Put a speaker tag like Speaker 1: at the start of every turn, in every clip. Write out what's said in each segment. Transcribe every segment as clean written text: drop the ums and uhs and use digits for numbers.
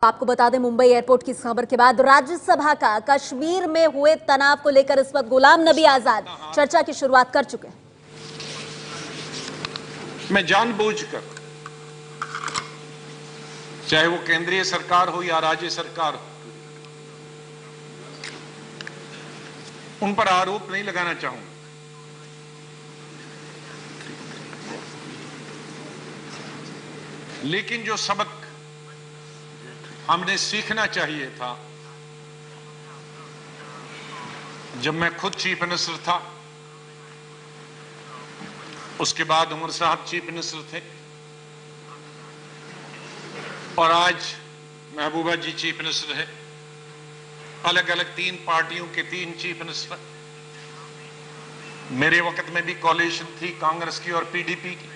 Speaker 1: आपको बता दें, मुंबई एयरपोर्ट की इस खबर के बाद राज्यसभा का कश्मीर में हुए तनाव को लेकर इस वक्त गुलाम नबी आजाद चर्चा की शुरुआत कर चुके हैं।
Speaker 2: मैं जानबूझकर, चाहे वो केंद्रीय सरकार हो या राज्य सरकार हो, उन पर आरोप नहीं लगाना चाहूंगा, लेकिन जो सबक हमने सीखना चाहिए था, जब मैं खुद चीफ मिनिस्टर था, उसके बाद उमर साहब चीफ मिनिस्टर थे और आज महबूबा जी चीफ मिनिस्टर है। अलग अलग तीन पार्टियों के तीन चीफ मिनिस्टर। मेरे वक्त में भी कोalition थी कांग्रेस की और पीडीपी की।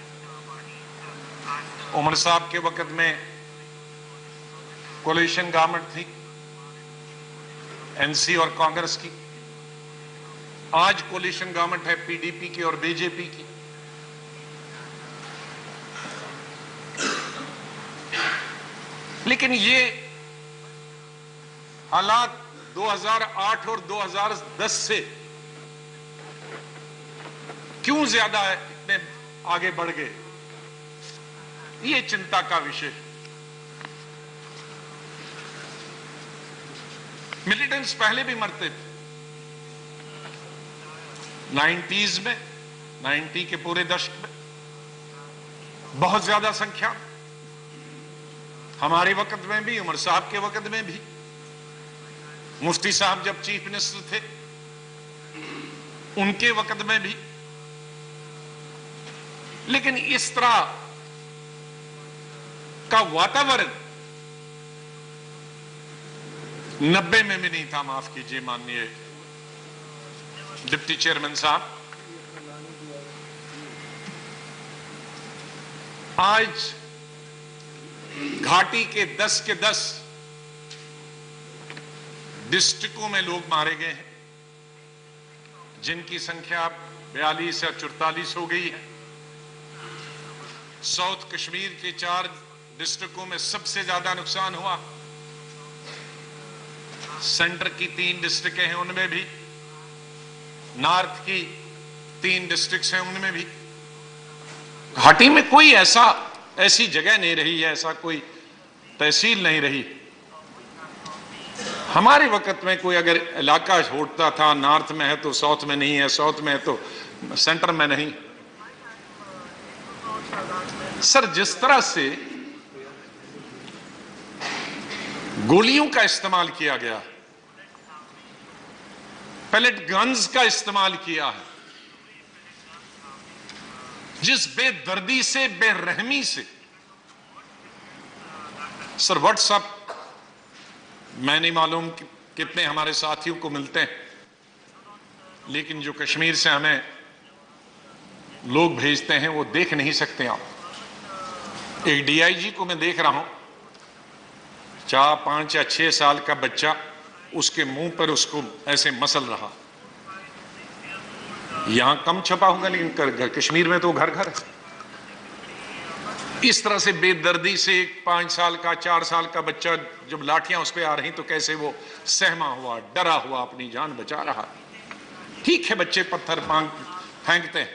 Speaker 2: उमर साहब के वक्त में कोalition गवर्नमेंट थी एनसी और कांग्रेस की। आज कोalition गवर्नमेंट है पीडीपी की और बीजेपी की। लेकिन ये हालात 2008 और 2010 से क्यों ज्यादा इतने आगे बढ़ गए, ये चिंता का विषय है। मिलिटेंट्स पहले भी मरते थे 90s में, 90 के पूरे दशक में बहुत ज्यादा संख्या। हमारे वक्त में भी, उमर साहब के वक्त में भी, मुफ्ती साहब जब चीफ मिनिस्टर थे उनके वक्त में भी। लेकिन इस तरह का वातावरण 90 में भी नहीं था। माफ कीजिए माननीय डिप्टी चेयरमैन साहब, आज घाटी के 10 के 10 डिस्ट्रिक्टों में लोग मारे गए हैं, जिनकी संख्या 42 या 44 हो गई है। साउथ कश्मीर के 4 डिस्ट्रिक्टों में सबसे ज्यादा नुकसान हुआ। सेंटर की 3 डिस्ट्रिक्टें हैं, उनमें भी। नॉर्थ की 3 डिस्ट्रिक्ट्स हैं, उनमें भी। घाटी में कोई ऐसी जगह नहीं रही है, ऐसा कोई तहसील नहीं रही। हमारे वक्त में कोई अगर इलाका छोड़ता था, नॉर्थ में है तो साउथ में नहीं है, साउथ में है तो सेंटर में नहीं। सर, जिस तरह से गोलियों का इस्तेमाल किया गया, पैलेट गन्स का इस्तेमाल किया है, जिस बेदर्दी से, बेरहमी से, सर व्हाट्सएप, मैं नहीं मालूम कितने हमारे साथियों को मिलते हैं, लेकिन जो कश्मीर से हमें लोग भेजते हैं वो देख नहीं सकते आप। एक डीआईजी को मैं देख रहा हूं, 4, 5 या 6 साल का बच्चा उसके मुंह पर उसको ऐसे मसल रहा। यहां कम छपा होगा, लेकिन कश्मीर में तो घर घर है। इस तरह से बेदर्दी से एक 5 साल का, 4 साल का बच्चा जब लाठियां उस पर आ रही तो कैसे वो सहमा हुआ, डरा हुआ अपनी जान बचा रहा। ठीक है, बच्चे पत्थर फेंकते हैं,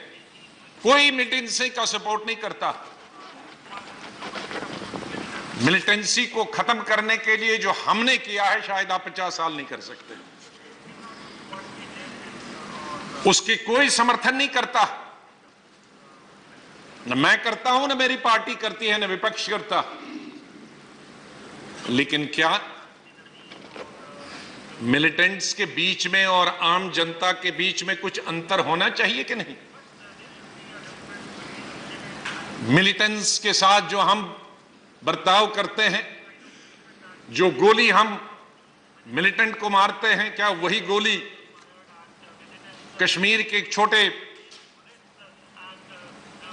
Speaker 2: कोई मिलिटेंसी का सपोर्ट नहीं करता। मिलिटेंसी को खत्म करने के लिए जो हमने किया है, शायद आप 50 साल नहीं कर सकते। उसकी कोई समर्थन नहीं करता, न मैं करता हूं, न मेरी पार्टी करती है, न विपक्ष करता। लेकिन क्या मिलिटेंट्स के बीच में और आम जनता के बीच में कुछ अंतर होना चाहिए कि नहीं? मिलिटेंट्स के साथ जो हम बर्ताव करते हैं, जो गोली हम मिलिटेंट को मारते हैं, क्या वही गोली कश्मीर के एक छोटे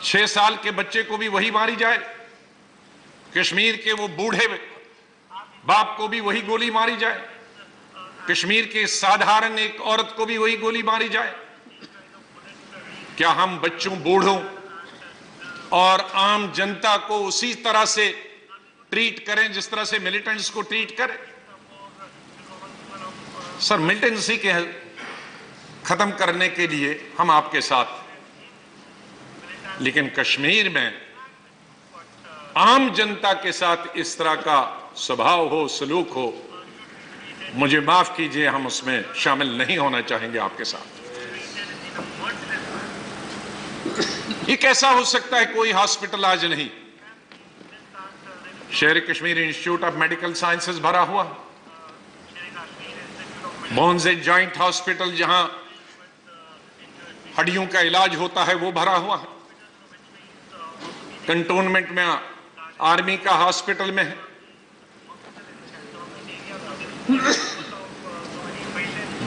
Speaker 2: 6 साल के बच्चे को भी वही मारी जाए? कश्मीर के वो बूढ़े बाप को भी वही गोली मारी जाए? कश्मीर के साधारण एक औरत को भी वही गोली मारी जाए? क्या हम बच्चों, बूढ़ों और आम जनता को उसी तरह से ट्रीट करें जिस तरह से मिलिटेंट्स को ट्रीट करें। सर, मिलिटेंसी के खत्म करने के लिए हम आपके साथ, लेकिन कश्मीर में आम जनता के साथ इस तरह का स्वभाव हो, सलूक हो, मुझे माफ कीजिए, हम उसमें शामिल नहीं होना चाहेंगे आपके साथ। ये कैसा हो सकता है कोई हॉस्पिटल आज नहीं? शेर Kashmir institute of medical sciences भरा हुआ, बोन्स एंड जॉइंट हॉस्पिटल जहां हड्डियों का इलाज होता है वो भरा हुआ है, कंटोनमेंट में आर्मी का हॉस्पिटल में है,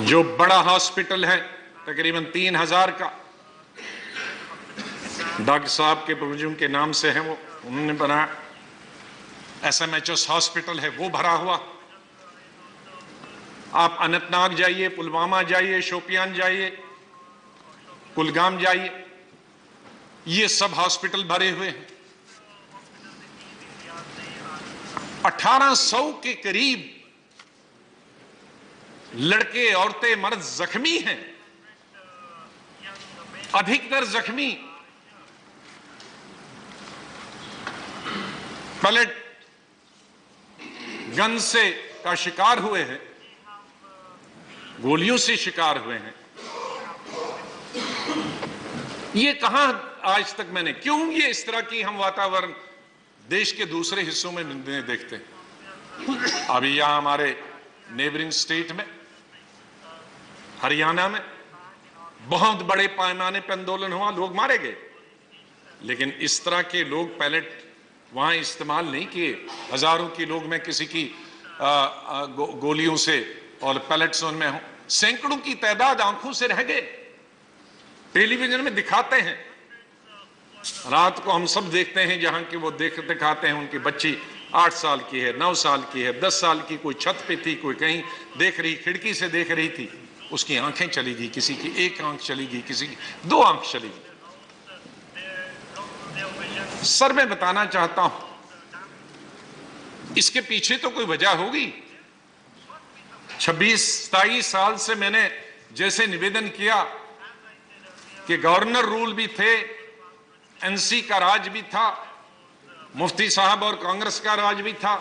Speaker 2: जो बड़ा हॉस्पिटल है तकरीबन 3000 का, डॉक्टर साहब के बुजुर्ग के नाम से है वो, उन्होंने बनाया, SMHS हॉस्पिटल है वो भरा हुआ। आप अनंतनाग जाइए, पुलवामा जाइए, शोपियान जाइए, कुलगाम जाइए, ये सब हॉस्पिटल भरे हुए हैं। 1800 के करीब लड़के, औरतें, मर्द जख्मी हैं, अधिकतर जख्मी पैलेट गन से का शिकार हुए हैं, गोलियों से शिकार हुए हैं। ये कहां आज तक मैंने, क्यों ये इस तरह की हम वातावरण देश के दूसरे हिस्सों में देखते हैं? अभी यहां हमारे नेबरिंग स्टेट में, हरियाणा में बहुत बड़े पैमाने पर आंदोलन हुआ, लोग मारे गए, लेकिन इस तरह के लोग पैलेट वहां इस्तेमाल नहीं किए। हजारों की लोग में किसी की गोलियों से और पैलेट्स उनमें हो, सैकड़ों की तादाद आंखों से रह गए। टेलीविजन में दिखाते हैं, रात को हम सब देखते हैं, जहां की वो दिखाते हैं उनकी बच्ची 8 साल की है, 9 साल की है, 10 साल की, कोई छत पे थी, कोई कहीं देख रही, खिड़की से देख रही थी, उसकी आंखें चली गई, किसी की एक आंख चली गई, किसी की 2 आंख चली गई। सर, मैं बताना चाहता हूं, इसके पीछे तो कोई वजह होगी। 26-27 साल से मैंने जैसे निवेदन किया कि गवर्नर रूल भी थे, एनसी का राज भी था, मुफ्ती साहब और कांग्रेस का राज भी था,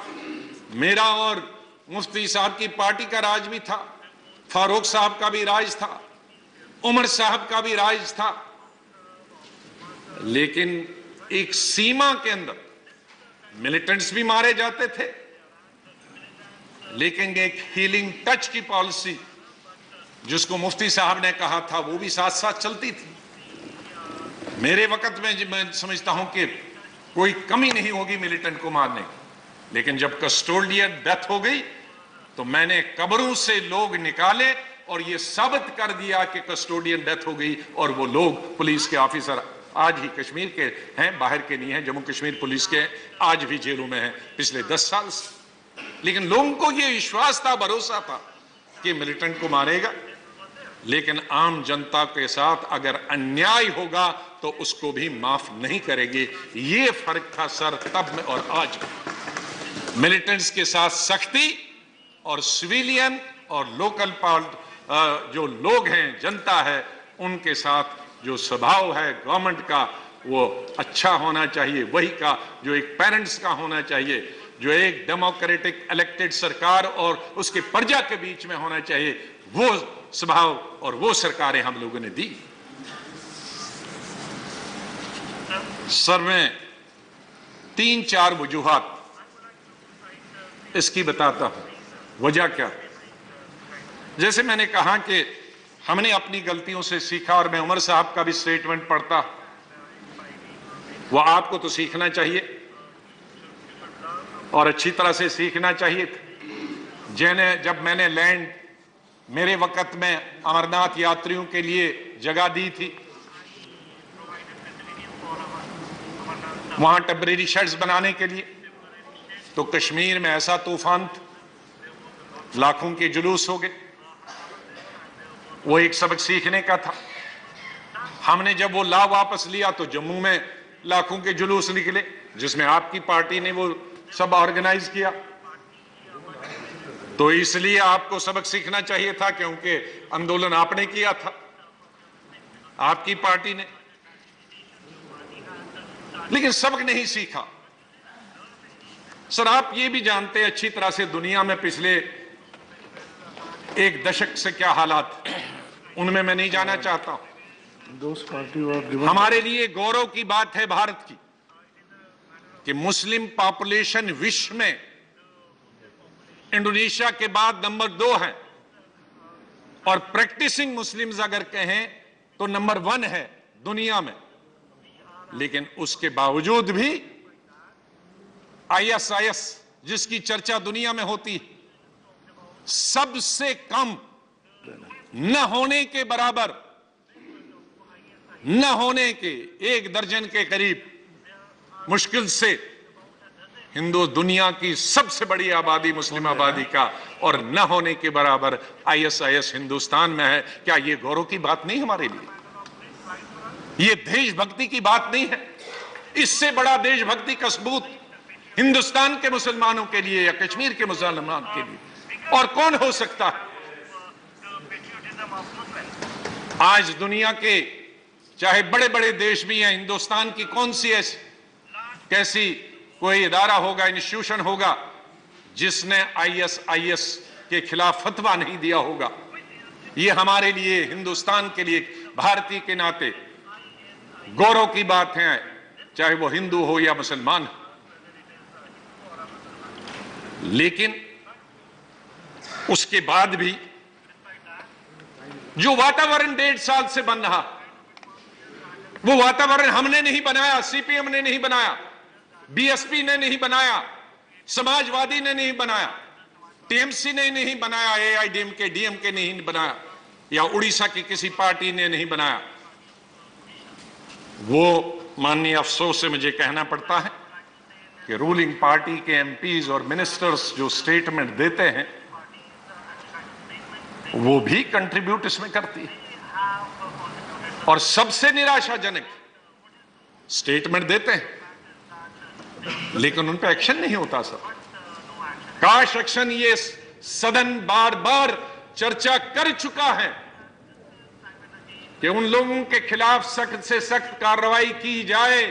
Speaker 2: मेरा और मुफ्ती साहब की पार्टी का राज भी था, फारूक साहब का भी राज था, उमर साहब का भी राज था, लेकिन एक सीमा के अंदर मिलिटेंट्स भी मारे जाते थे, लेकिन एक हीलिंग टच की पॉलिसी जिसको मुफ्ती साहब ने कहा था वो भी साथ साथ चलती थी। मेरे वक्त में मैं समझता हूं कि कोई कमी नहीं होगी मिलिटेंट को मारने की, लेकिन जब कस्टोडियन डेथ हो गई तो मैंने कब्रों से लोग निकाले और ये साबित कर दिया कि कस्टोडियन डेथ हो गई, और वो लोग पुलिस के ऑफिसर आज ही कश्मीर के हैं, बाहर के नहीं हैं, जम्मू कश्मीर पुलिस के आज भी जेलों में हैं पिछले 10 साल से। लेकिन लोगों को ये विश्वास था, भरोसा था कि मिलिटेंट को मारेगा, लेकिन आम जनता के साथ अगर अन्याय होगा तो उसको भी माफ नहीं करेंगे। ये फर्क था सर तब में और आज। मिलिटेंट्स के साथ सख्ती और सिविलियन और लोकल जो लोग हैं, जनता है, उनके साथ जो स्वभाव है गवर्नमेंट का वो अच्छा होना चाहिए, वही का जो एक पेरेंट्स का होना चाहिए, जो एक डेमोक्रेटिक इलेक्टेड सरकार और उसके प्रजा के बीच में होना चाहिए, वो स्वभाव और वो सरकारें हम लोगों ने दी। सर, मैं 3-4 वजूहात इसकी बताता हूं। वजह क्या? जैसे मैंने कहा कि हमने अपनी गलतियों से सीखा, और मैं उमर साहब का भी स्टेटमेंट पढ़ता, वो आपको तो सीखना चाहिए और अच्छी तरह से सीखना चाहिए। जब मैंने लैंड मेरे वक्त में अमरनाथ यात्रियों के लिए जगह दी थी, वहां टेम्परेरी शेड्स बनाने के लिए, तो कश्मीर में ऐसा तूफान था, लाखों के जुलूस हो गए। वो एक सबक सीखने का था। हमने जब वो लॉ वापस लिया तो जम्मू में लाखों के जुलूस निकले, जिसमें आपकी पार्टी ने वो सब ऑर्गेनाइज किया। तो इसलिए आपको सबक सीखना चाहिए था, क्योंकि आंदोलन आपने किया था, आपकी पार्टी ने, लेकिन सबक नहीं सीखा। सर, आप ये भी जानते हैं अच्छी तरह से दुनिया में पिछले एक दशक से क्या हालात, उनमें मैं नहीं जाना चाहता हूं। हमारे लिए गौरव की बात है भारत की कि मुस्लिम पॉपुलेशन विश्व में इंडोनेशिया के बाद नंबर 2 है, और प्रैक्टिसिंग मुस्लिम्स अगर कहें तो नंबर 1 है दुनिया में। लेकिन उसके बावजूद भी ISIS जिसकी चर्चा दुनिया में होती, सबसे कम, न होने के बराबर, न होने के 1 दर्जन के करीब, मुश्किल से हिंदू दुनिया की सबसे बड़ी आबादी मुस्लिम आबादी का, और न होने के बराबर ISIS हिंदुस्तान में है। क्या ये गौरव की बात नहीं हमारे लिए? ये देशभक्ति की बात नहीं है? इससे बड़ा देशभक्ति का सबूत हिंदुस्तान के मुसलमानों के लिए या कश्मीर के मुसलमान के लिए और कौन हो सकता है? आज दुनिया के चाहे बड़े बड़े देश भी हैं, हिंदुस्तान की कौन सी ऐसी कैसी कोई इदारा होगा, इंस्टीट्यूशन होगा जिसने ISIS के खिलाफ फतवा नहीं दिया होगा? ये हमारे लिए, हिंदुस्तान के लिए, भारतीय के नाते गौरव की बात है, चाहे वो हिंदू हो या मुसलमान। लेकिन उसके बाद भी जो वातावरण 1.5 साल से बन रहा, वो वातावरण हमने नहीं बनाया, CPM ने नहीं बनाया, BSP ने नहीं बनाया, समाजवादी ने नहीं बनाया, TMC ने नहीं बनाया, AIDMK DMK ने नहीं बनाया, या उड़ीसा की किसी पार्टी ने नहीं बनाया। वो माननीय अफसोस से मुझे कहना पड़ता है कि रूलिंग पार्टी के MPs और मिनिस्टर्स जो स्टेटमेंट देते हैं, वो भी कंट्रीब्यूट इसमें करती है। और सबसे निराशाजनक, स्टेटमेंट देते हैं लेकिन उन पर एक्शन नहीं होता। सर, काश एक्शन, ये सदन बार बार चर्चा कर चुका है कि उन लोगों के खिलाफ सख्त से सख्त कार्रवाई की जाए